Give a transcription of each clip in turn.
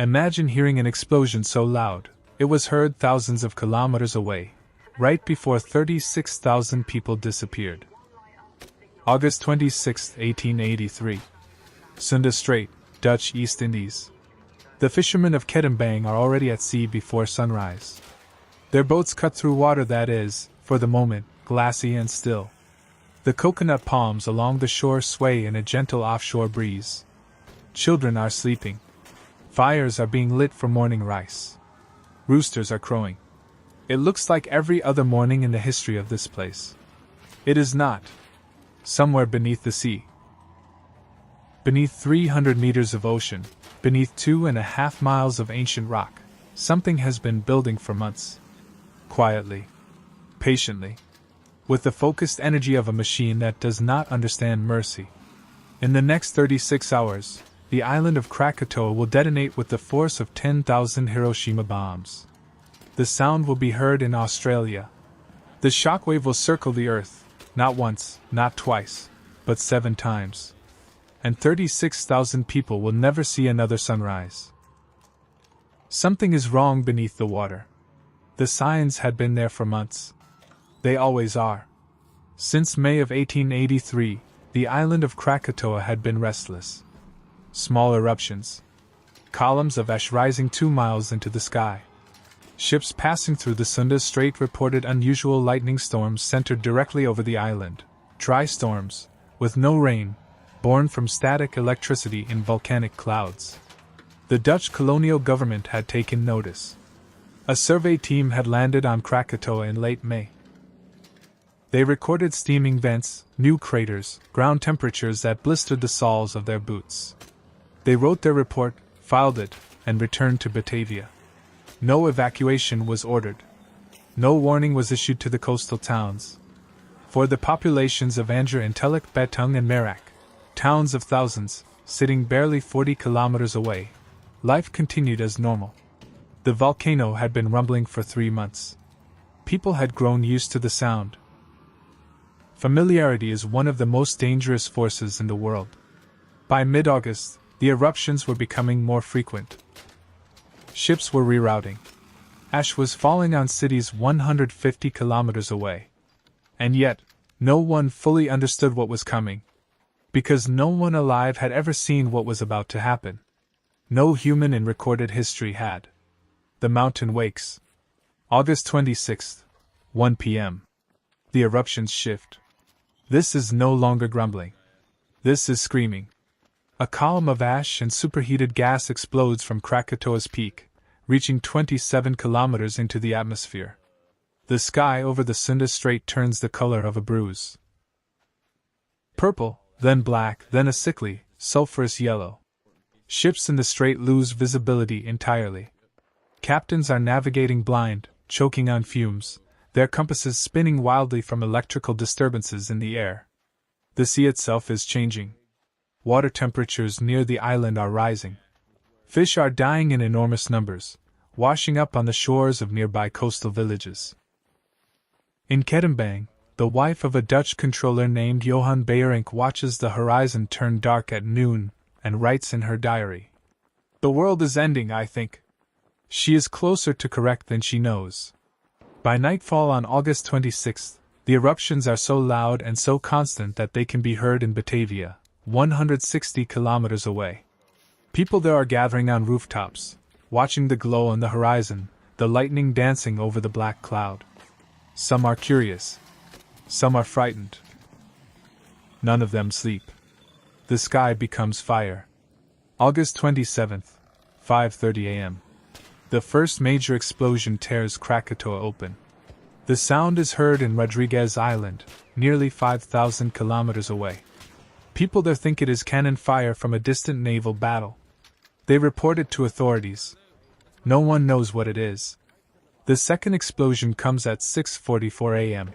Imagine hearing an explosion so loud, it was heard thousands of kilometers away, right before 36,000 people disappeared. August 26, 1883. Sunda Strait, Dutch East Indies. The fishermen of Krakatoa are already at sea before sunrise. Their boats cut through water that is, for the moment, glassy and still. The coconut palms along the shore sway in a gentle offshore breeze. Children are sleeping. Fires are being lit for morning rice. Roosters are crowing. It looks like every other morning in the history of this place. It is not. Somewhere beneath the sea. Beneath 300 meters of ocean, beneath 2.5 miles of ancient rock, something has been building for months. Quietly. Patiently. With the focused energy of a machine that does not understand mercy. In the next 36 hours, the island of Krakatoa will detonate with the force of 10,000 Hiroshima bombs. The sound will be heard in Australia. The shockwave will circle the earth, not once, not twice, but 7 times. And 36,000 people will never see another sunrise. Something is wrong beneath the water. The signs had been there for months. They always are. Since May of 1883, the island of Krakatoa had been restless. Small eruptions. Columns of ash rising 2 miles into the sky. Ships passing through the Sunda Strait reported unusual lightning storms centered directly over the island. Dry storms, with no rain, born from static electricity in volcanic clouds. The Dutch colonial government had taken notice. A survey team had landed on Krakatoa in late May. They recorded steaming vents, new craters, ground temperatures that blistered the soles of their boots. They wrote their report, filed it, and returned to Batavia. No evacuation was ordered. No warning was issued to the coastal towns. For the populations of Anjer and Teluk Betung and Merak, towns of thousands, sitting barely 40 kilometers away, life continued as normal. The volcano had been rumbling for 3 months. People had grown used to the sound. Familiarity is one of the most dangerous forces in the world. By mid-August, the eruptions were becoming more frequent. Ships were rerouting. Ash was falling on cities 150 kilometers away. And yet, no one fully understood what was coming. Because no one alive had ever seen what was about to happen. No human in recorded history had. The mountain wakes. August 26th, 1 p.m. The eruptions shift. This is no longer grumbling. This is screaming. A column of ash and superheated gas explodes from Krakatoa's peak, reaching 27 kilometers into the atmosphere. The sky over the Sunda Strait turns the color of a bruise. Purple, then black, then a sickly, sulfurous yellow. Ships in the strait lose visibility entirely. Captains are navigating blind, choking on fumes, their compasses spinning wildly from electrical disturbances in the air. The sea itself is changing. Water temperatures near the island are rising. Fish are dying in enormous numbers, washing up on the shores of nearby coastal villages. In Krakatoa, the wife of a Dutch controller named Johan Beyerenck watches the horizon turn dark at noon and writes in her diary, "The world is ending, I think." She is closer to correct than she knows. By nightfall on August 26th, the eruptions are so loud and so constant that they can be heard in Batavia, 160 kilometers away. People there are gathering on rooftops, watching the glow on the horizon, the lightning dancing over the black cloud. Some are curious. Some are frightened. None of them sleep. The sky becomes fire. August 27th, 5:30 a.m. The first major explosion tears Krakatoa open. The sound is heard in Rodriguez Island, nearly 5,000 kilometers away. People there think it is cannon fire from a distant naval battle. They report it to authorities. No one knows what it is. The second explosion comes at 6:44 a.m.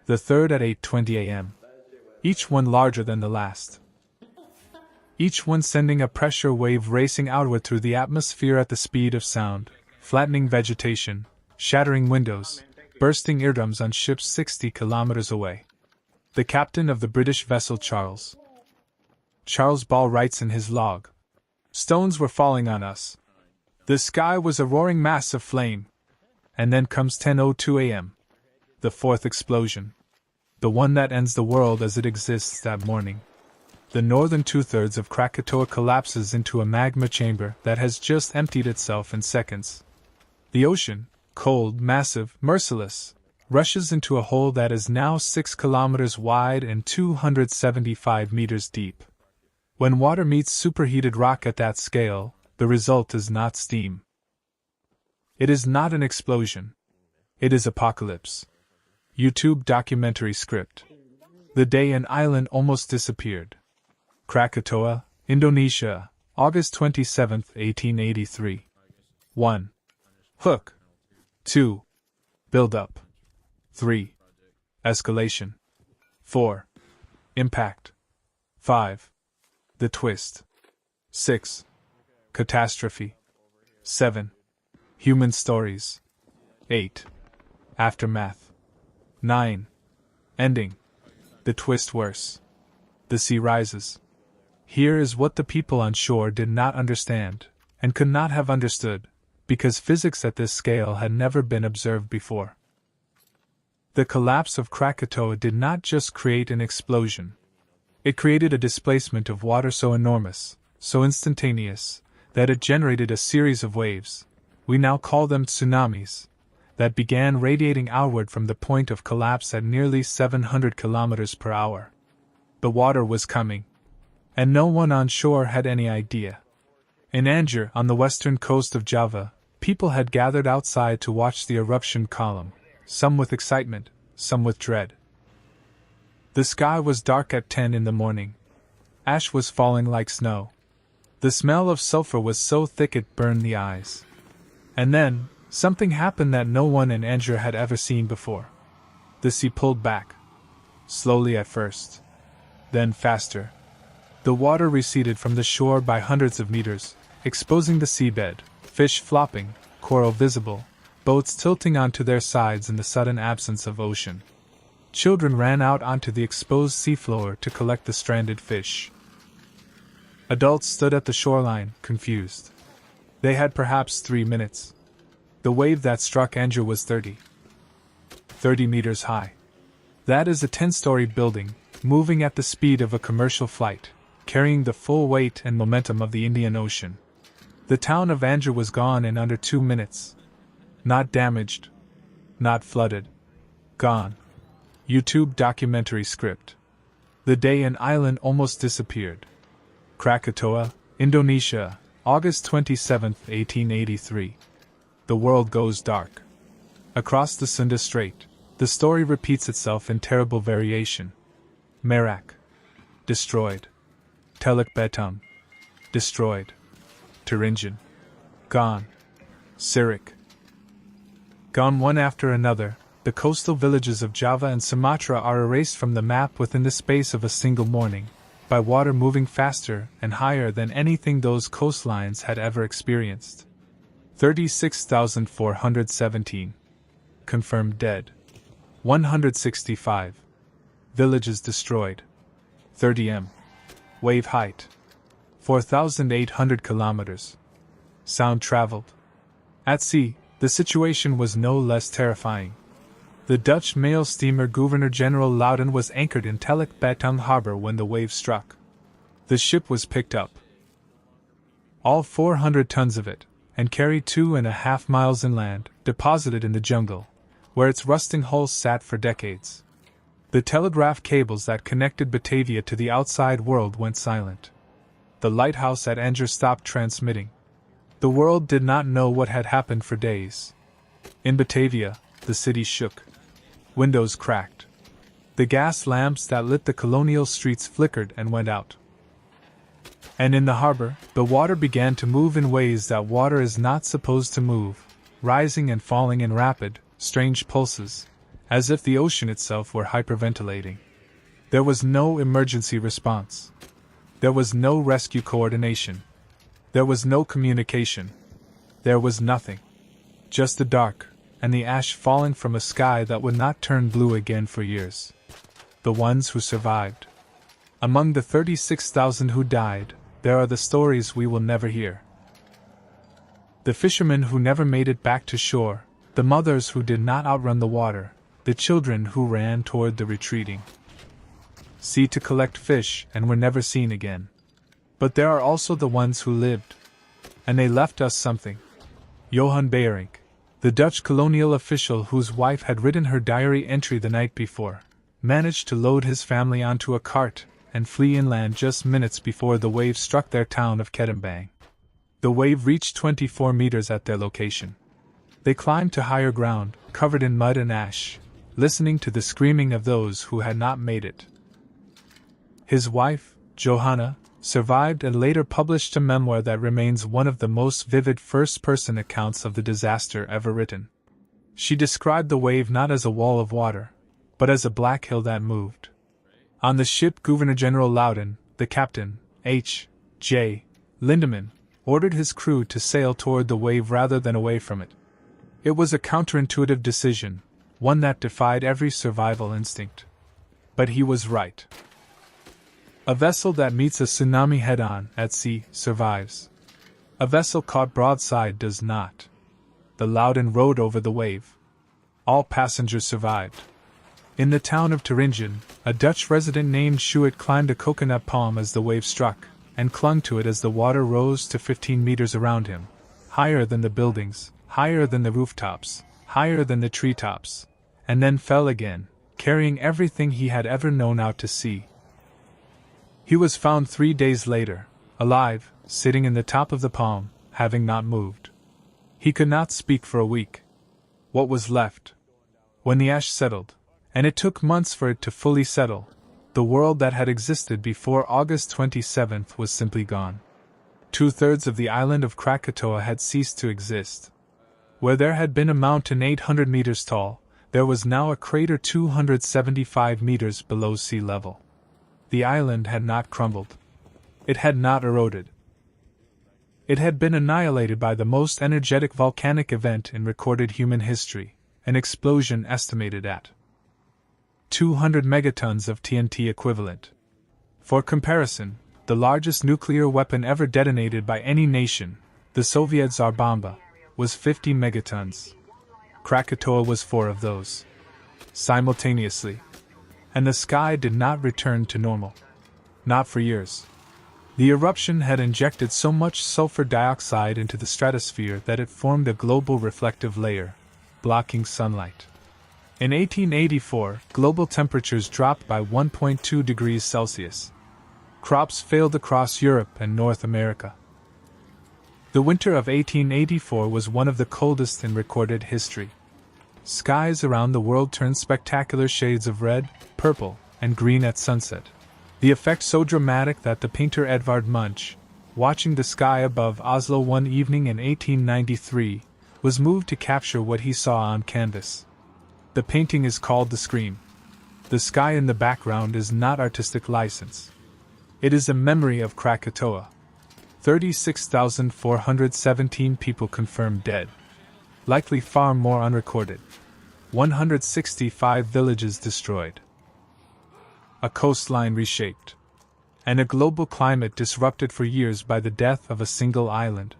The third at 8:20 a.m. Each one larger than the last. Each one sending a pressure wave racing outward through the atmosphere at the speed of sound, flattening vegetation, shattering windows, bursting eardrums on ships 60 kilometers away. The captain of the British vessel Charles Ball writes in his log, "Stones were falling on us. The sky was a roaring mass of flame. And then comes 10:02 a.m. The fourth explosion. The one that ends the world as it exists that morning. The northern two-thirds of Krakatoa collapses into a magma chamber that has just emptied itself in seconds. The ocean, cold, massive, merciless, rushes into a hole that is now 6 kilometers wide and 275 meters deep. When water meets superheated rock at that scale, the result is not steam. It is not an explosion. It is apocalypse. YouTube documentary script. The day an island almost disappeared. Krakatoa, Indonesia, August 27, 1883. 1. Hook. 2. Build up. 3. Escalation. 4. Impact. 5. The twist. 6. Catastrophe. 7. Human stories. 8. Aftermath. 9. Ending. The twist worse. The sea rises. Here is what the people on shore did not understand, and could not have understood, because physics at this scale had never been observed before. The collapse of Krakatoa did not just create an explosion. It created a displacement of water so enormous, so instantaneous, that it generated a series of waves, we now call them tsunamis, that began radiating outward from the point of collapse at nearly 700 kilometers per hour. The water was coming, and no one on shore had any idea. In Anjer, on the western coast of Java, people had gathered outside to watch the eruption column, some with excitement, some with dread. The sky was dark at 10 in the morning. Ash was falling like snow. The smell of sulfur was so thick it burned the eyes. And then, something happened that no one in Anjer had ever seen before. The sea pulled back. Slowly at first. Then faster. The water receded from the shore by hundreds of meters, exposing the seabed, fish flopping, coral visible, boats tilting onto their sides in the sudden absence of ocean. Children ran out onto the exposed seafloor to collect the stranded fish. Adults stood at the shoreline, confused. They had perhaps 3 minutes. The wave that struck Anjer was 30 meters high. That is a 10-story building, moving at the speed of a commercial flight, carrying the full weight and momentum of the Indian Ocean. The town of Anjer was gone in under 2 minutes. Not damaged. Not flooded. Gone. YouTube documentary script. The day an island almost disappeared. Krakatoa, Indonesia, August 27, 1883. The world goes dark. Across the Sunda Strait, the story repeats itself in terrible variation. Merak. Destroyed. Teluk Betung. Destroyed. Turingen. Gone. Sirik. Gone one after another, the coastal villages of Java and Sumatra are erased from the map within the space of a single morning, by water moving faster and higher than anything those coastlines had ever experienced. 36,417. Confirmed dead. 165. Villages destroyed. 30 m. Wave height. 4,800 kilometers. Sound traveled. At sea, the situation was no less terrifying. The Dutch mail steamer Governor-General Loudon was anchored in Teluk Betung harbor when the wave struck. The ship was picked up, all 400 tons of it, and carried 2.5 miles inland, deposited in the jungle, where its rusting hull sat for decades. The telegraph cables that connected Batavia to the outside world went silent. The lighthouse at Anjer stopped transmitting. The world did not know what had happened for days. In Batavia, the city shook. Windows cracked. The gas lamps that lit the colonial streets flickered and went out. And in the harbor, the water began to move in ways that water is not supposed to move, rising and falling in rapid, strange pulses, as if the ocean itself were hyperventilating. There was no emergency response. There was no rescue coordination. There was no communication. There was nothing. Just the dark, and the ash falling from a sky that would not turn blue again for years. The ones who survived. Among the 36,000 who died, there are the stories we will never hear. The fishermen who never made it back to shore, the mothers who did not outrun the water, the children who ran toward the retreating sea to collect fish and were never seen again. But there are also the ones who lived. And they left us something. Johan Beyrink, the Dutch colonial official whose wife had written her diary entry the night before, managed to load his family onto a cart and flee inland just minutes before the wave struck their town of Ketimbang. The wave reached 24 meters at their location. They climbed to higher ground, covered in mud and ash, listening to the screaming of those who had not made it. His wife, Johanna, survived and later published a memoir that remains one of the most vivid first-person accounts of the disaster ever written. She described the wave not as a wall of water, but as a black hill that moved. On the ship, Governor-General Loudon, the captain, H. J. Lindemann, ordered his crew to sail toward the wave rather than away from it. It was a counterintuitive decision, one that defied every survival instinct. But he was right. A vessel that meets a tsunami head-on at sea survives. A vessel caught broadside does not. The Loudon rode over the wave. All passengers survived. In the town of Thuringen, a Dutch resident named Schuett climbed a coconut palm as the wave struck, and clung to it as the water rose to 15 meters around him, higher than the buildings, higher than the rooftops, higher than the treetops, and then fell again, carrying everything he had ever known out to sea. He was found 3 days later, alive, sitting in the top of the palm, having not moved. He could not speak for a week. What was left? When the ash settled, and it took months for it to fully settle, the world that had existed before August 27th was simply gone. 2/3 of the island of Krakatoa had ceased to exist. Where there had been a mountain 800 meters tall, there was now a crater 275 meters below sea level. The island had not crumbled. It had not eroded. It had been annihilated by the most energetic volcanic event in recorded human history, an explosion estimated at 200 megatons of TNT equivalent. For comparison, the largest nuclear weapon ever detonated by any nation, the Soviet Tsar Bomba, was 50 megatons. Krakatoa was 4 of those. Simultaneously. And the sky did not return to normal. Not for years. The eruption had injected so much sulfur dioxide into the stratosphere that it formed a global reflective layer, blocking sunlight. In 1884, global temperatures dropped by 1.2 degrees Celsius. Crops failed across Europe and North America. The winter of 1884 was one of the coldest in recorded history. Skies around the world turned spectacular shades of red, purple, and green at sunset. The effect so dramatic that the painter Edvard Munch, watching the sky above Oslo one evening in 1893, was moved to capture what he saw on canvas. The painting is called The Scream. The sky in the background is not artistic license. It is a memory of Krakatoa. 36,417 people confirmed dead. Likely far more unrecorded. 165 villages destroyed. A coastline reshaped. And a global climate disrupted for years by the death of a single island.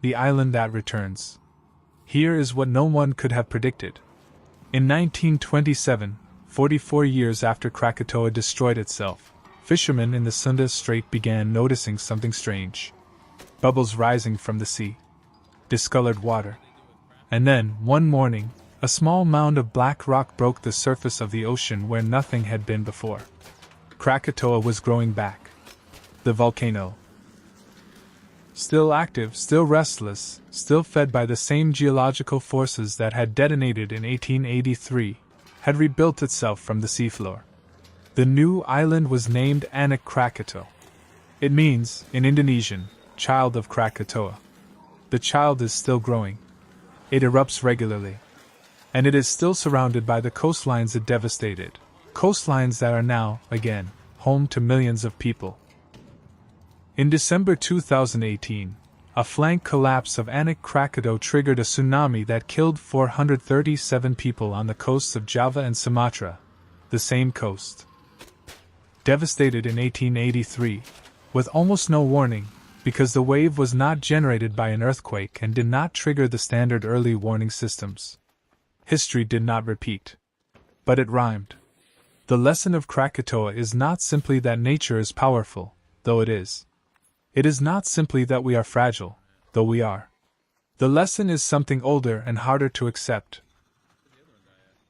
The island that returns. Here is what no one could have predicted. In 1927, 44 years after Krakatoa destroyed itself, fishermen in the Sunda Strait began noticing something strange. Bubbles rising from the sea. Discolored water. And then, one morning, a small mound of black rock broke the surface of the ocean where nothing had been before. Krakatoa was growing back. The volcano. Still active, still restless, still fed by the same geological forces that had detonated in 1883, had rebuilt itself from the seafloor. The new island was named Anak Krakatau. It means, in Indonesian, child of Krakatoa. The child is still growing. It erupts regularly. And it is still surrounded by the coastlines it devastated, coastlines that are now, again, home to millions of people. In December 2018, a flank collapse of Anak Krakatau triggered a tsunami that killed 437 people on the coasts of Java and Sumatra, the same coast. Devastated in 1883, with almost no warning, because the wave was not generated by an earthquake and did not trigger the standard early warning systems. History did not repeat. But it rhymed. The lesson of Krakatoa is not simply that nature is powerful, though it is. It is not simply that we are fragile, though we are. The lesson is something older and harder to accept.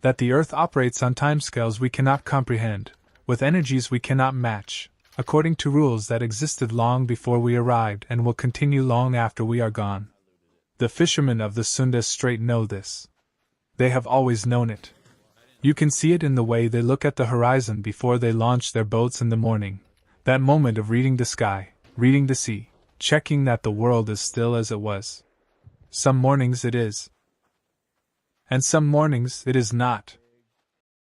That the Earth operates on timescales we cannot comprehend, with energies we cannot match, according to rules that existed long before we arrived and will continue long after we are gone. The fishermen of the Sunda Strait know this. They have always known it. You can see it in the way they look at the horizon before they launch their boats in the morning, that moment of reading the sky, reading the sea, checking that the world is still as it was. Some mornings it is. And some mornings it is not.